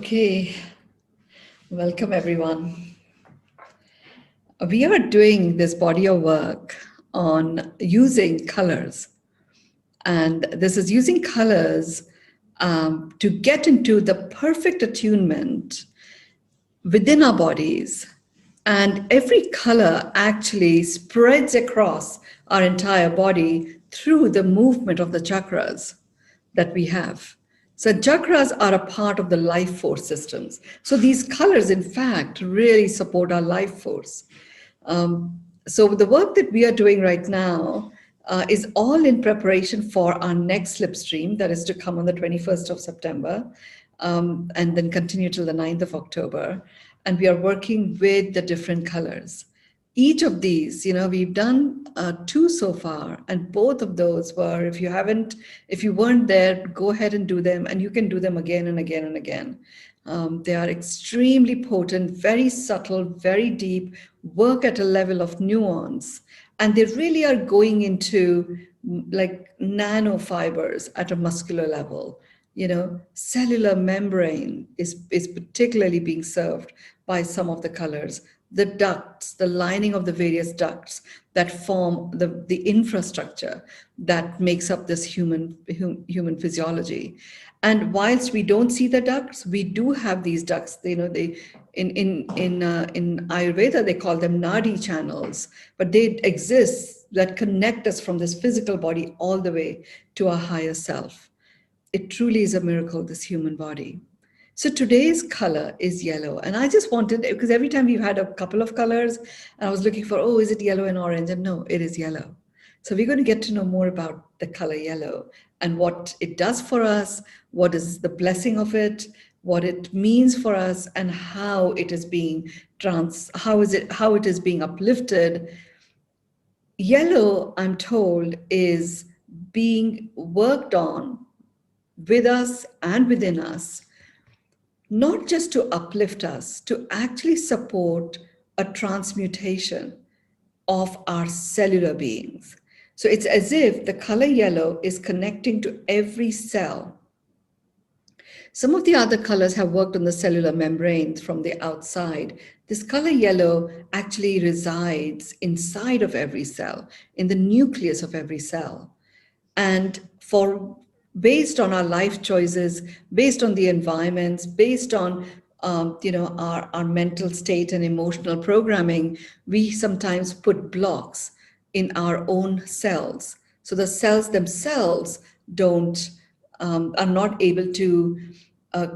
Okay, welcome everyone. We are doing this body of work on using colors, and this is using colors to get into the perfect attunement within our bodies. And every color actually spreads across our entire body through the movement of the chakras that we have. So chakras are a part of the life force systems. So these colors, in fact, really support our life force. So the work that we are doing right now is all in preparation for our next slipstream that is to come on the 21st of September and then continue till the 9th of October. And we are working with the different colors. Each of these, we've done two so far, and both of those were, if you weren't there, go ahead and do them, and you can do them again and again and again. They are extremely potent, very subtle, very deep, work at a level of nuance, and they really are going into like nanofibers at a muscular level. Cellular membrane is particularly being served by some of the colors. The ducts, the lining of the various ducts that form the infrastructure that makes up this human physiology. And whilst we don't see the ducts, we do have these ducts. In Ayurveda they call them nadi channels, but they exist that connect us from this physical body all the way to our higher self. It truly is a miracle, this human body. So today's color is yellow. And I just wanted, because every time we've had a couple of colors, and I was looking for, is it yellow and orange? And no, it is yellow. So we're going to get to know more about the color yellow and what it does for us, what is the blessing of it, what it means for us, and how it is being how it is being uplifted. Yellow, I'm told, is being worked on with us and within us, not just to uplift us, to actually support a transmutation of our cellular beings. So it's as if the color yellow is connecting to every cell. Some of the other colors have worked on the cellular membranes from the outside. This color yellow actually resides inside of every cell, in the nucleus of every cell. And based on our life choices, based on the environments, based on our mental state and emotional programming, we sometimes put blocks in our own cells. So the cells themselves are not able to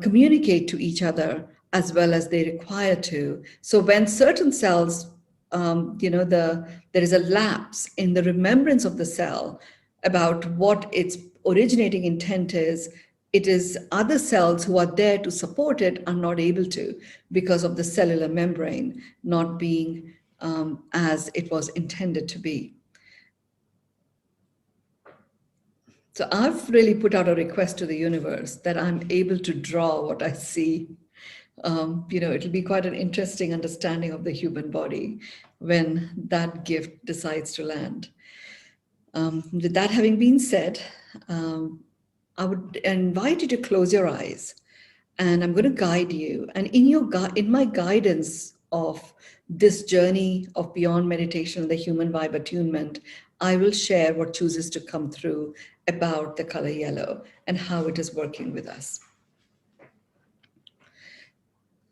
communicate to each other as well as they require to. So when certain cells, there is a lapse in the remembrance of the cell about what its originating intent is, it is other cells who are there to support it are not able to, because of the cellular membrane not being as it was intended to be. So I've really put out a request to the universe that I'm able to draw what I see. It'll be quite an interesting understanding of the human body when that gift decides to land. With that having been said, I would invite you to close your eyes, and I'm going to guide you. And in my guidance of this journey of beyond meditation, the human vibe attunement, I will share what chooses to come through about the color yellow and how it is working with us.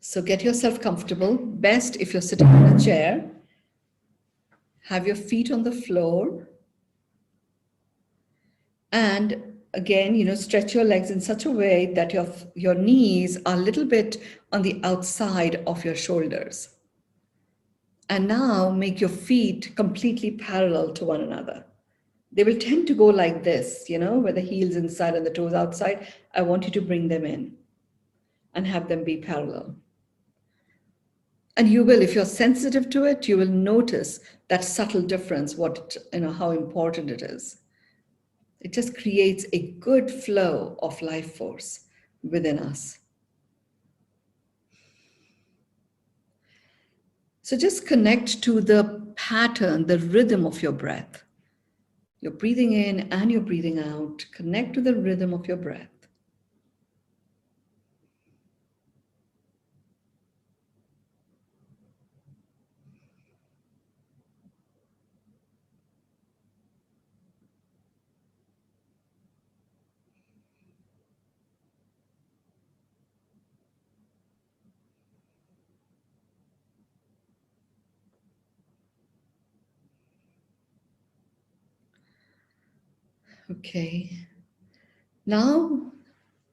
So get yourself comfortable. Best if you're sitting in a chair. Have your feet on the floor. And again, stretch your legs in such a way that your knees are a little bit on the outside of your shoulders. And now make your feet completely parallel to one another. They will tend to go like this, where the heels inside and the toes outside. I want you to bring them in and have them be parallel. And you will, if you're sensitive to it, you will notice that subtle difference, how important it is. It just creates a good flow of life force within us. So just connect to the pattern, the rhythm of your breath. You're breathing in and you're breathing out. Connect to the rhythm of your breath. Okay. Now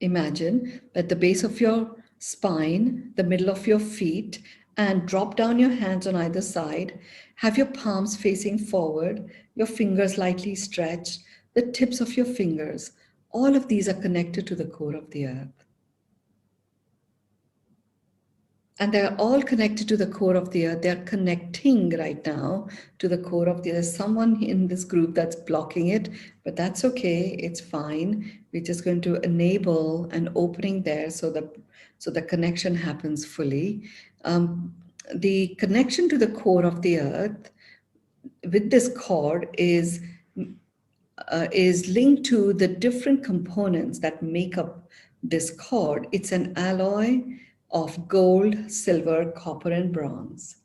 imagine that the base of your spine, the middle of your feet, and drop down your hands on either side. Have your palms facing forward, your fingers lightly stretched, the tips of your fingers. All of these are connected to the core of the earth. And they're all connected to the core of the earth. They're connecting right now to the core of the earth. There's someone in this group that's blocking it, but that's okay. It's fine. We're just going to enable an opening there so the connection happens fully. The connection to the core of the earth with this cord is linked to the different components that make up this cord. It's an alloy of gold, silver, copper, and bronze.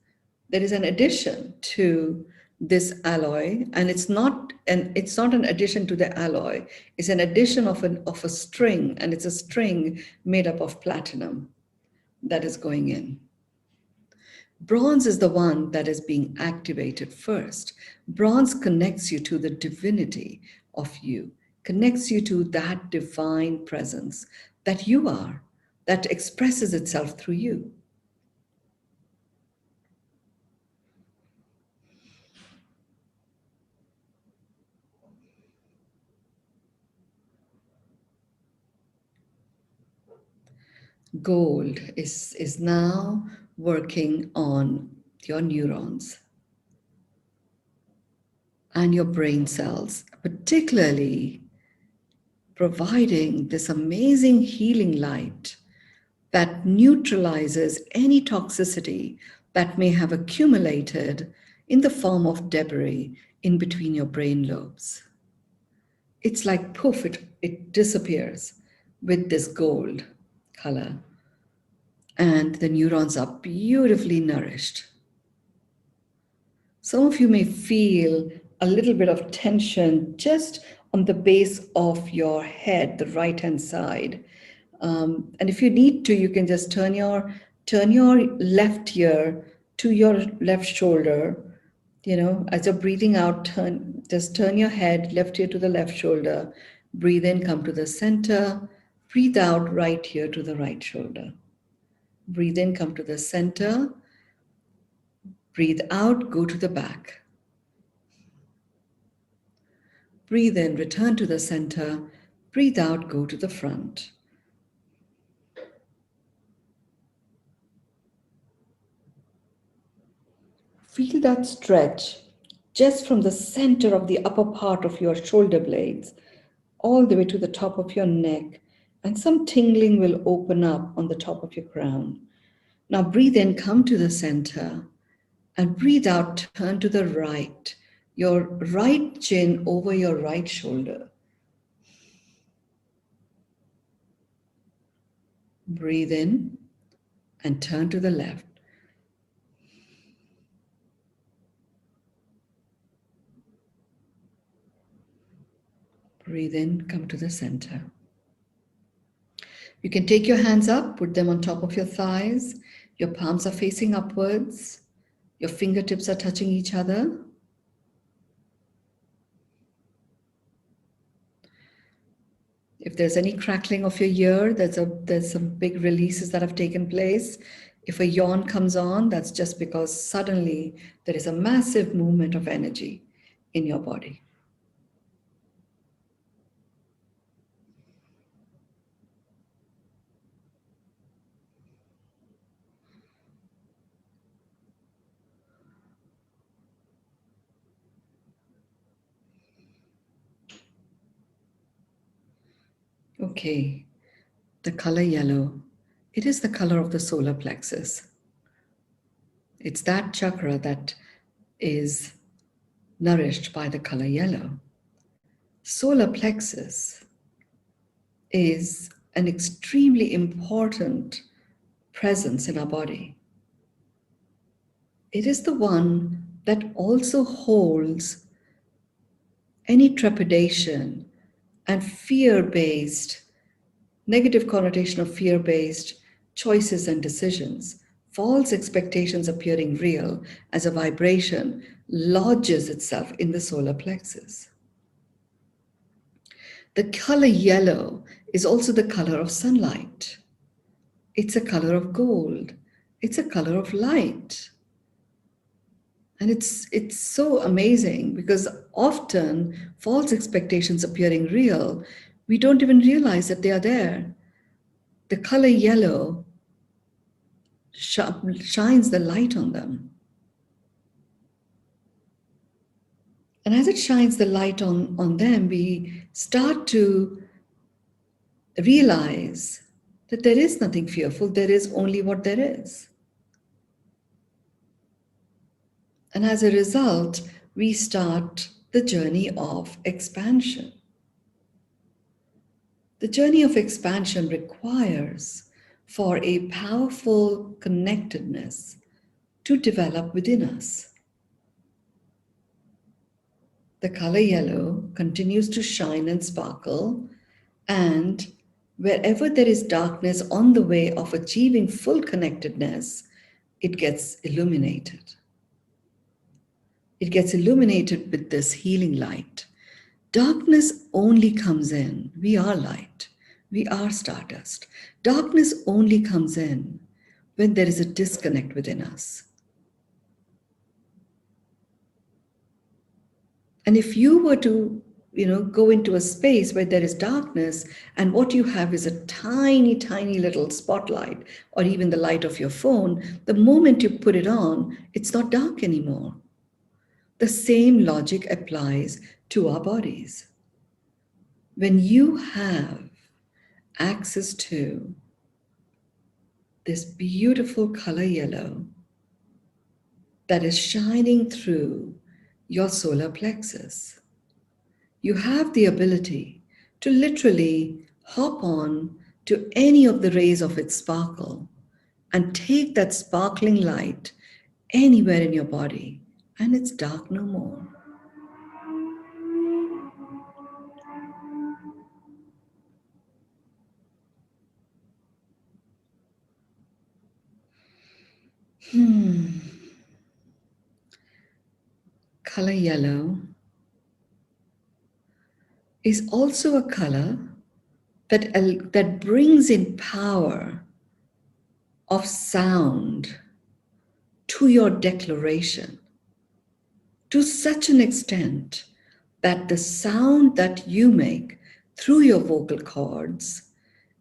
There is an addition to this alloy, and it's not an addition to the alloy. It's an addition of a string, and it's a string made up of platinum that is going in. Bronze is the one that is being activated first. Bronze connects you to the divinity of you, connects you to that divine presence that you are, that expresses itself through you. Gold is now working on your neurons and your brain cells, particularly providing this amazing healing light that neutralizes any toxicity that may have accumulated in the form of debris in between your brain lobes. It's like poof, it disappears with this gold color, and the neurons are beautifully nourished. Some of you may feel a little bit of tension just on the base of your head, the right hand side. And if you need to, you can just turn your left ear to your left shoulder. You know, as you're breathing out, just turn your head left ear to the left shoulder. Breathe in, come to the center. Breathe out, right ear to the right shoulder. Breathe in, come to the center. Breathe out, go to the back. Breathe in, return to the center. Breathe out, go to the front. Feel that stretch just from the center of the upper part of your shoulder blades all the way to the top of your neck, and some tingling will open up on the top of your crown. Now breathe in, come to the center, and breathe out, turn to the right, your right chin over your right shoulder. Breathe in and turn to the left. Breathe in, come to the center. You can take your hands up, put them on top of your thighs. Your palms are facing upwards. Your fingertips are touching each other. If there's any crackling of your ear, there's some big releases that have taken place. If a yawn comes on, that's just because suddenly there is a massive movement of energy in your body. Okay, the color yellow, it is the color of the solar plexus. It's that chakra that is nourished by the color yellow. Solar plexus is an extremely important presence in our body. It is the one that also holds any trepidation and fear-based, negative connotation of fear-based choices and decisions. False expectations appearing real as a vibration lodges itself in the solar plexus. The color yellow is also the color of sunlight. It's a color of gold. It's a color of light. And it's so amazing because often false expectations appearing real, we don't even realize that they are there. The color yellow shines the light on them. And as it shines the light on them, we start to realize that there is nothing fearful, there is only what there is. And as a result, we start the journey of expansion. The journey of expansion requires for a powerful connectedness to develop within us. The color yellow continues to shine and sparkle, and wherever there is darkness on the way of achieving full connectedness, it gets illuminated. It gets illuminated with this healing light. Darkness only comes in. We are light. We are stardust. Darkness only comes in when there is a disconnect within us. And if you were to, go into a space where there is darkness and what you have is a tiny, tiny little spotlight or even the light of your phone, the moment you put it on, it's not dark anymore. The same logic applies to our bodies. When you have access to this beautiful color yellow that is shining through your solar plexus, you have the ability to literally hop on to any of the rays of its sparkle and take that sparkling light anywhere in your body, and it's dark no more. Color yellow is also a color that brings in power of sound to your declaration to such an extent that the sound that you make through your vocal cords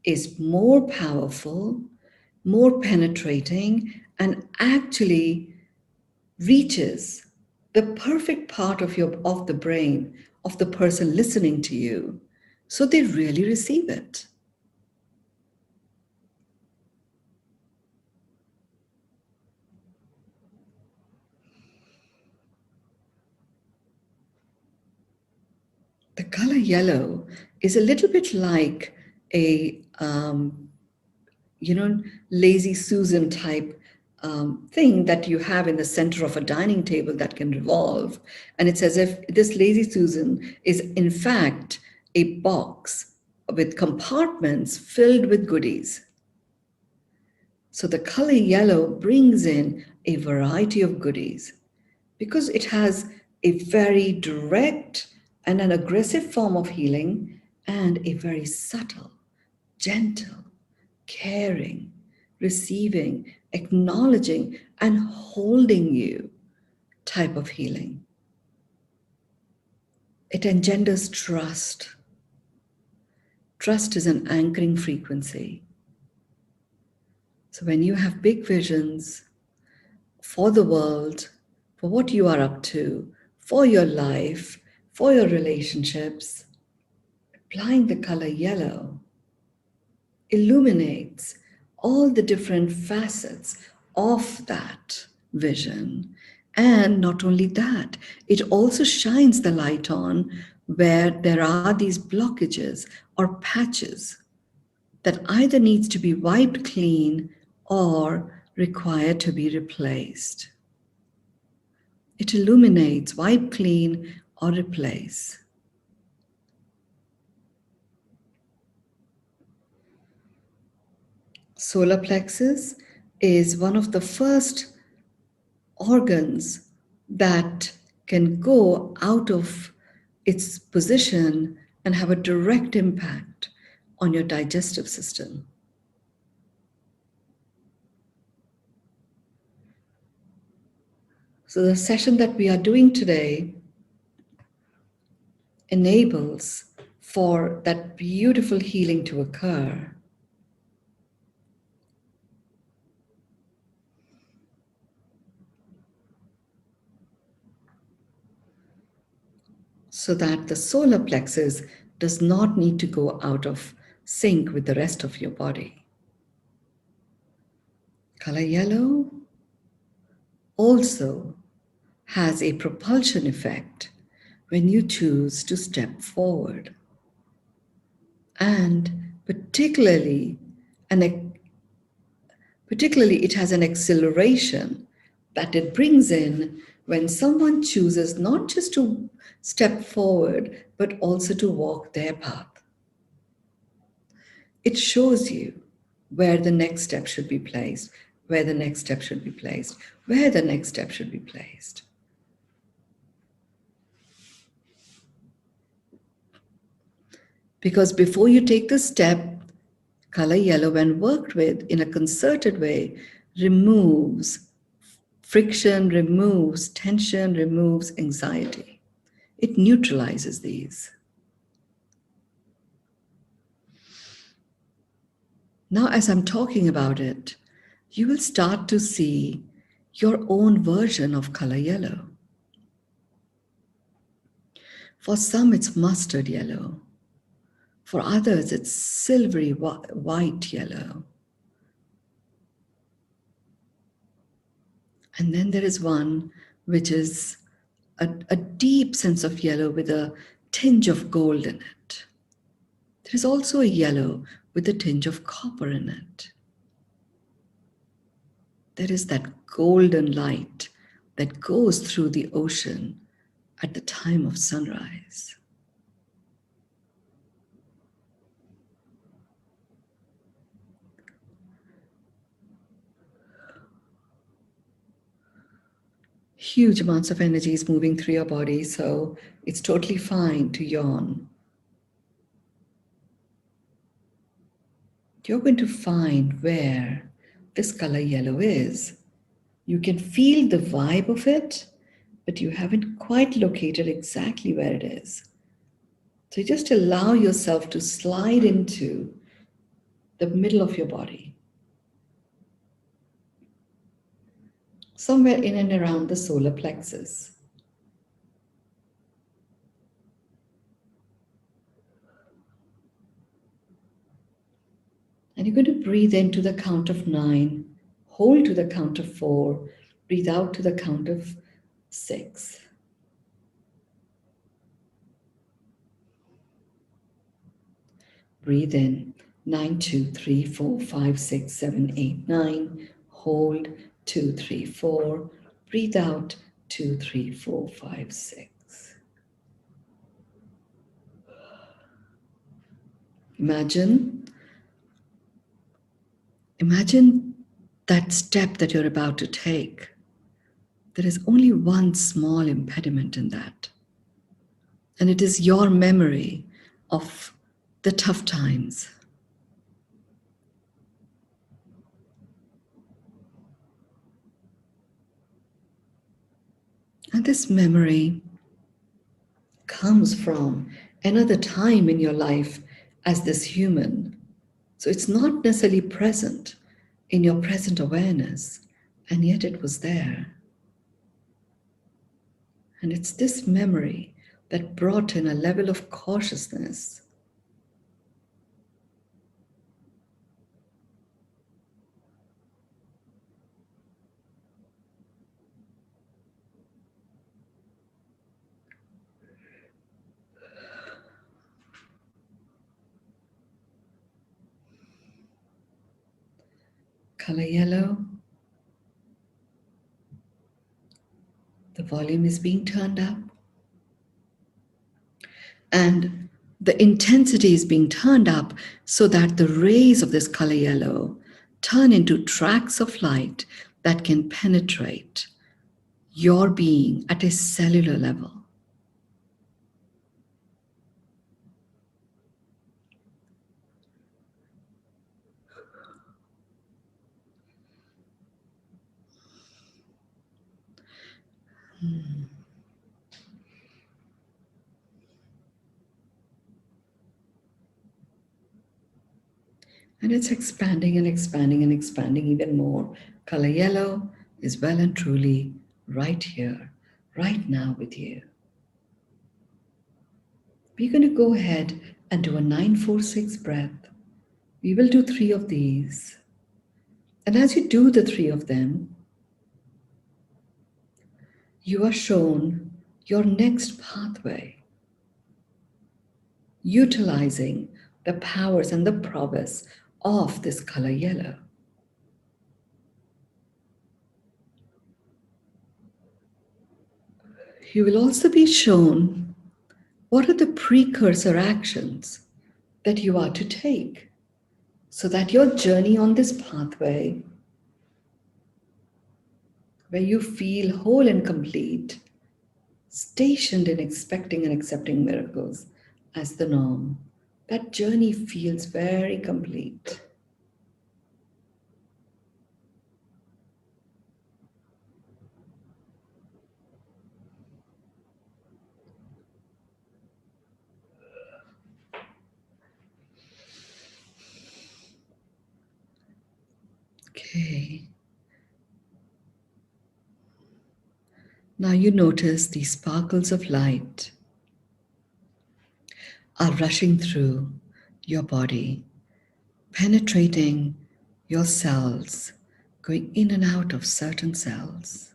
is more powerful, more penetrating, and actually reaches the perfect part of the brain of the person listening to you, so they really receive it. The color yellow is a little bit like a lazy Susan type thing that you have in the center of a dining table that can revolve. And it's as if this lazy Susan is in fact a box with compartments filled with goodies. So the color yellow brings in a variety of goodies because it has a very direct and an aggressive form of healing and a very subtle, gentle, caring, receiving, acknowledging, and holding you type of healing. It engenders trust. Trust is an anchoring frequency. So when you have big visions for the world, for what you are up to, for your life, for your relationships, applying the color yellow illuminates all the different facets of that vision. And not only that, it also shines the light on where there are these blockages or patches that either needs to be wiped clean or require to be replaced. It illuminates, wipe clean or replace. Solar plexus is one of the first organs that can go out of its position and have a direct impact on your digestive system. So the session that we are doing today enables for that beautiful healing to occur. So that the solar plexus does not need to go out of sync with the rest of your body. Color yellow also has a propulsion effect when you choose to step forward. And particularly it has an acceleration that it brings in when someone chooses not just to step forward, but also to walk their path. It shows you where the next step should be placed, where the next step should be placed, where the next step should be placed. Because before you take the step, color yellow, when worked with in a concerted way, removes friction, removes tension, removes anxiety. It neutralizes these. Now, as I'm talking about it, you will start to see your own version of color yellow. For some, it's mustard yellow. For others, it's silvery white yellow. And then there is one which is a deep sense of yellow with a tinge of gold in it. There is also a yellow with a tinge of copper in it. There is that golden light that goes through the ocean at the time of sunrise. Huge amounts of energy is moving through your body, so it's totally fine to yawn. You're going to find where this color yellow is. You can feel the vibe of it, but you haven't quite located exactly where it is. So just allow yourself to slide into the middle of your body, somewhere in and around the solar plexus. And you're going to breathe in to the count of 9, hold to the count of 4, breathe out to the count of 6. Breathe in 9, 2, 3, 4, 5, 6, 7, 8, 9. Hold 2, 3, 4. Breathe out 2, 3, 4, 5, 6. Imagine that step that you're about to take. There is only one small impediment in that. And it is your memory of the tough times. And this memory comes from another time in your life as this human. So it's not necessarily present in your present awareness, and yet it was there. And it's this memory that brought in a level of cautiousness. Color yellow. The volume is being turned up. And the intensity is being turned up so that the rays of this color yellow turn into tracks of light that can penetrate your being at a cellular level. And it's expanding and expanding and expanding even more. Color yellow is well and truly right here, right now with you. We're going to go ahead and do a 9-4-6 breath. We will do 3 of these. And as you do the 3 of them, you are shown your next pathway, utilizing the powers and the prowess of this color yellow. You will also be shown what are the precursor actions that you are to take so that your journey on this pathway, where you feel whole and complete, stationed in expecting and accepting miracles as the norm, that journey feels very complete. Okay. Now you notice these sparkles of light are rushing through your body, penetrating your cells, going in and out of certain cells.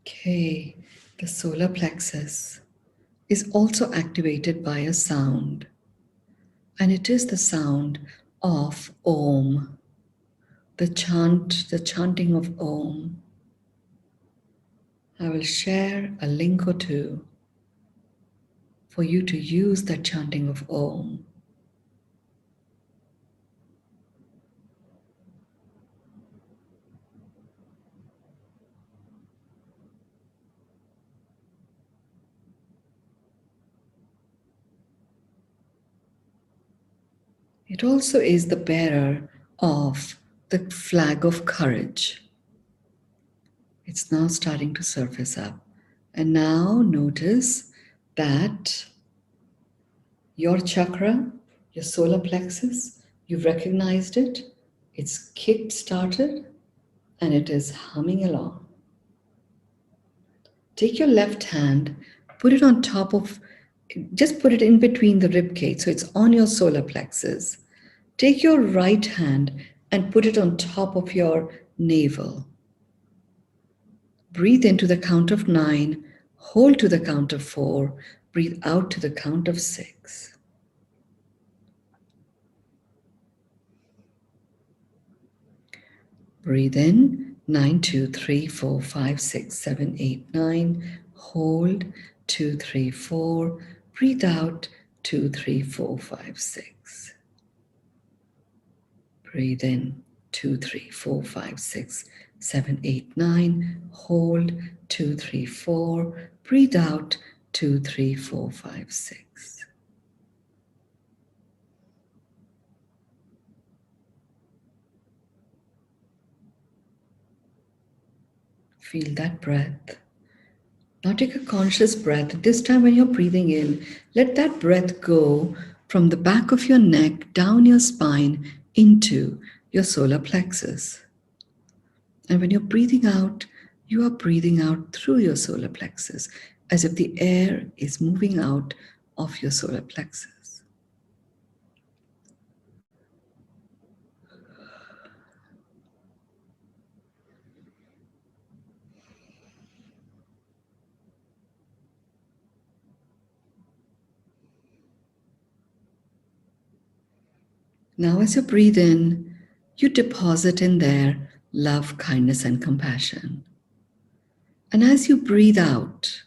Okay, the solar plexus is also activated by a sound, and it is the sound of Om, the chanting of Om. I will share a link or two for you to use that chanting of Om. It also is the bearer of the flag of courage. It's now starting to surface up. And now notice that your chakra, your solar plexus, you've recognized it, it's kick started, and it is humming along. Take your left hand, put it on top of, just put it in between the rib cage, so it's on your solar plexus. Take your right hand and put it on top of your navel. Breathe into the count of 9, hold to the count of 4, breathe out to the count of 6. Breathe in 9, 2, 3, 4, 5, 6, 7, 8, 9. Hold 2, 3, 4. Breathe out 2, 3, 4, 5, 6. Breathe in 2, 3, 4, 5, 6, 7, 8, 9. Hold 2, 3, 4. Breathe out 2, 3, 4, 5, 6. Feel that breath. Now take a conscious breath. This time when you're breathing in, let that breath go from the back of your neck, down your spine, into your solar plexus. And when you're breathing out, you are breathing out through your solar plexus, as if the air is moving out of your solar plexus. Now as you breathe in, you deposit in there love, kindness, and compassion. And as you breathe out,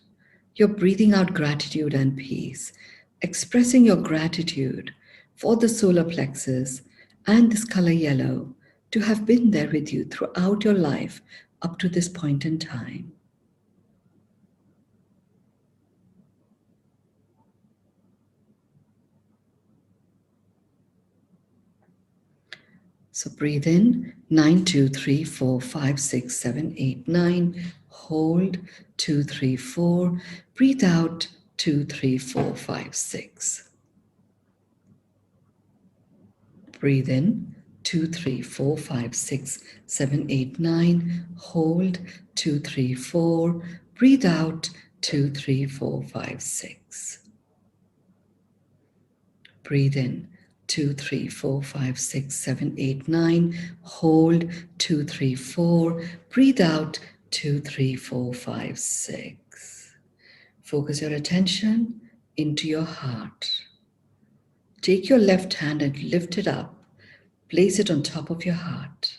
you're breathing out gratitude and peace, expressing your gratitude for the solar plexus and this color yellow to have been there with you throughout your life up to this point in time. So breathe in, 9, 2, 3, 4, 5, 6, 7, 8, 9. Hold, 2, 3, 4. Breathe out, 2, 3, 4, 5, 6. Breathe in, 2, 3, 4, 5, 6, 7, 8, 9. Hold, 2, 3, 4. Breathe out, 2, 3, 4, 5, 6. Breathe in, 2, 3, 4, 5, 6, 7, 8, 9. Hold, 2, 3, 4. Breathe out, 2, 3, 4, 5, 6. Focus your attention into your heart. Take your left hand and lift it up. Place it on top of your heart.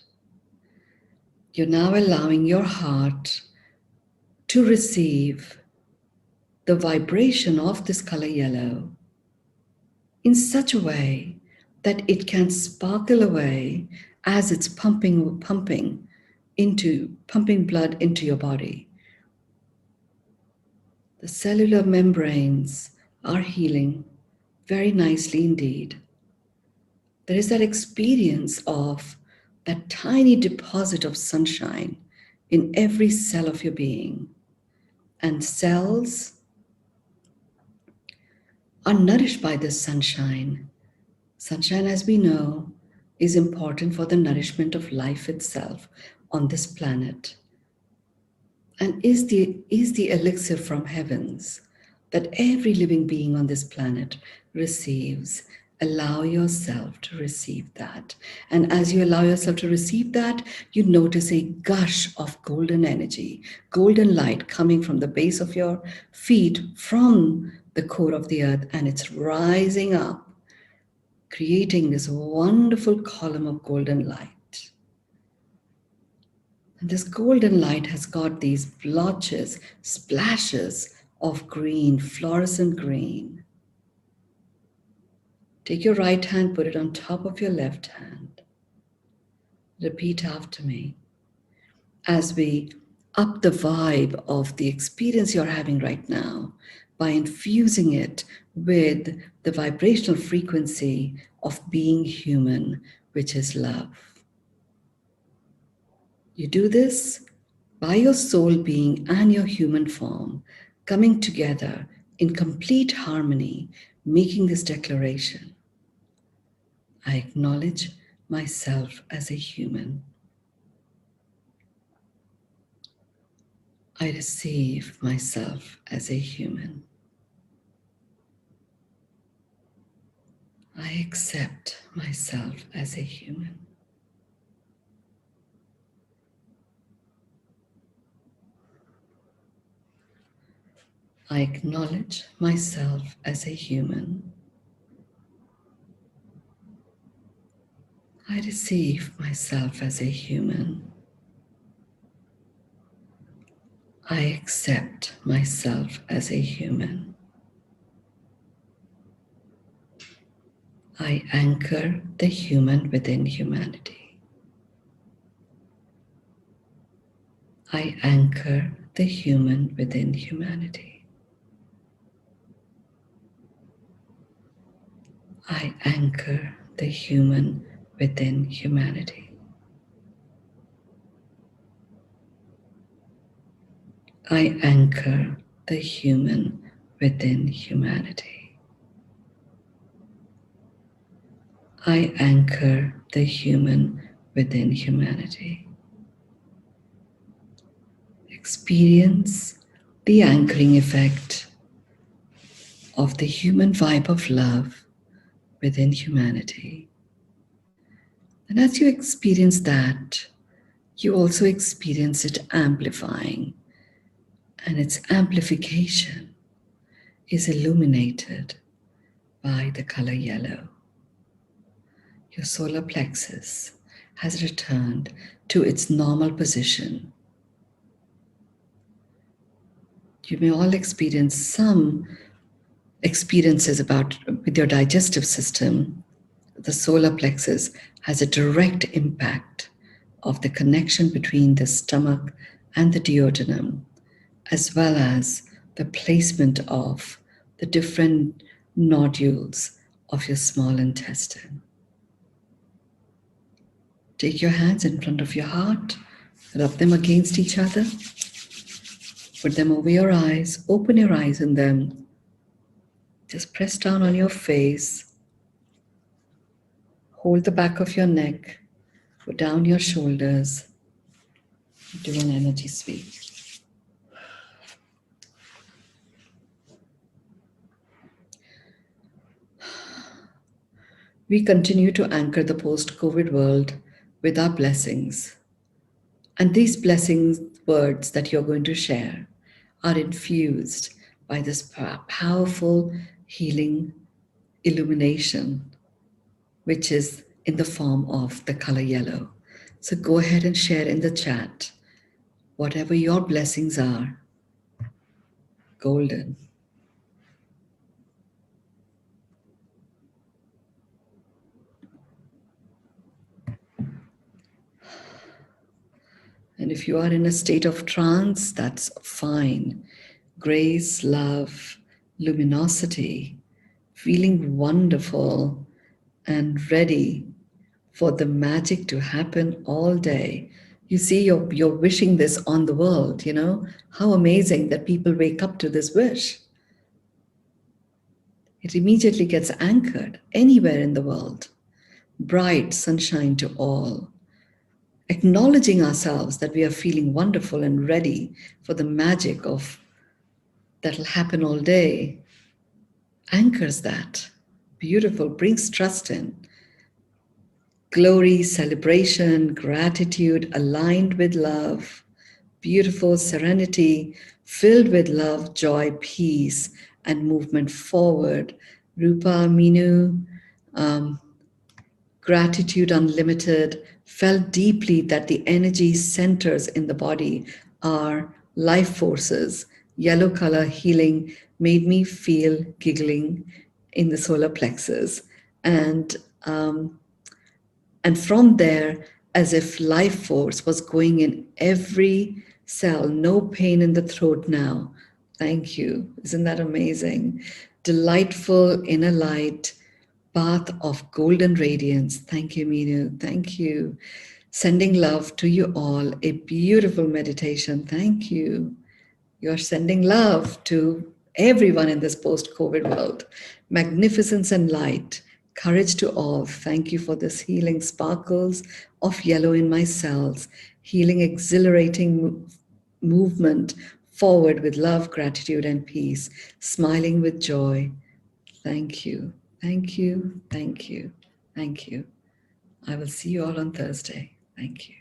You're now allowing your heart to receive the vibration of this color yellow in such a way that it can sparkle away as it's pumping blood into your body. The cellular membranes are healing very nicely indeed. There is that experience of that tiny deposit of sunshine in every cell of your being. And cells are nourished by this sunshine. Sunshine, as we know, is important for the nourishment of life itself on this planet, and is the elixir from heavens that every living being on this planet receives. Allow yourself to receive that. And as you allow yourself to receive that, you notice a gush of golden energy, golden light coming from the base of your feet, from the core of the earth, and it's rising up, creating this wonderful column of golden light. And this golden light has got these blotches, splashes of green, fluorescent green. Take your right hand, put it on top of your left hand. Repeat after me as we up the vibe of the experience you're having right now by infusing it with the vibrational frequency of being human, which is love. You do this by your soul being and your human form coming together in complete harmony, making this declaration. I acknowledge myself as a human. I receive myself as a human. I accept myself as a human. I acknowledge myself as a human. I receive myself as a human. I accept myself as a human. I anchor the human within humanity. I anchor the human within humanity. I anchor the human within humanity. I anchor the human within humanity. I anchor the human within humanity. Experience the anchoring effect of the human vibe of love within humanity. And as you experience that, you also experience it amplifying, and its amplification is illuminated by the color yellow. Your solar plexus has returned to its normal position. You may all experience some experiences with your digestive system. The solar plexus has a direct impact of the connection between the stomach and the duodenum, as well as the placement of the different nodules of your small intestine. Take your hands in front of your heart, rub them against each other, put them over your eyes, open your eyes in them. Just press down on your face, hold the back of your neck, put down your shoulders, do an energy sweep. We continue to anchor the post-COVID world with our blessings. And these blessings words that you're going to share are infused by this powerful healing illumination, which is in the form of the color yellow. So go ahead and share in the chat whatever your blessings are. Golden. And if you are in a state of trance, that's fine. Grace, love, luminosity, feeling wonderful and ready for the magic to happen all day. You see, you're wishing this on the world, you know? How amazing that people wake up to this wish. It immediately gets anchored anywhere in the world. Bright sunshine to all. Acknowledging ourselves that we are feeling wonderful and ready for the magic of that'll happen all day anchors that. Beautiful, brings trust in. Glory, celebration, gratitude aligned with love. Beautiful serenity filled with love, joy, peace, and movement forward. Rupa, Mynoo, gratitude unlimited, felt deeply that the energy centers in the body are life forces. Yellow color healing made me feel giggling in the solar plexus. And from there, as if life force was going in every cell, no pain in the throat now. Thank you. Isn't that amazing? Delightful inner light, path of golden radiance. Thank you, Mynoo. Thank you. Sending love to you all. A beautiful meditation. Thank you. You're sending love to everyone in this post-COVID world. Magnificence and light. Courage to all. Thank you for this healing sparkles of yellow in my cells. Healing, exhilarating movement forward with love, gratitude, and peace. Smiling with joy. Thank you. Thank you. Thank you. Thank you. I will see you all on Thursday. Thank you.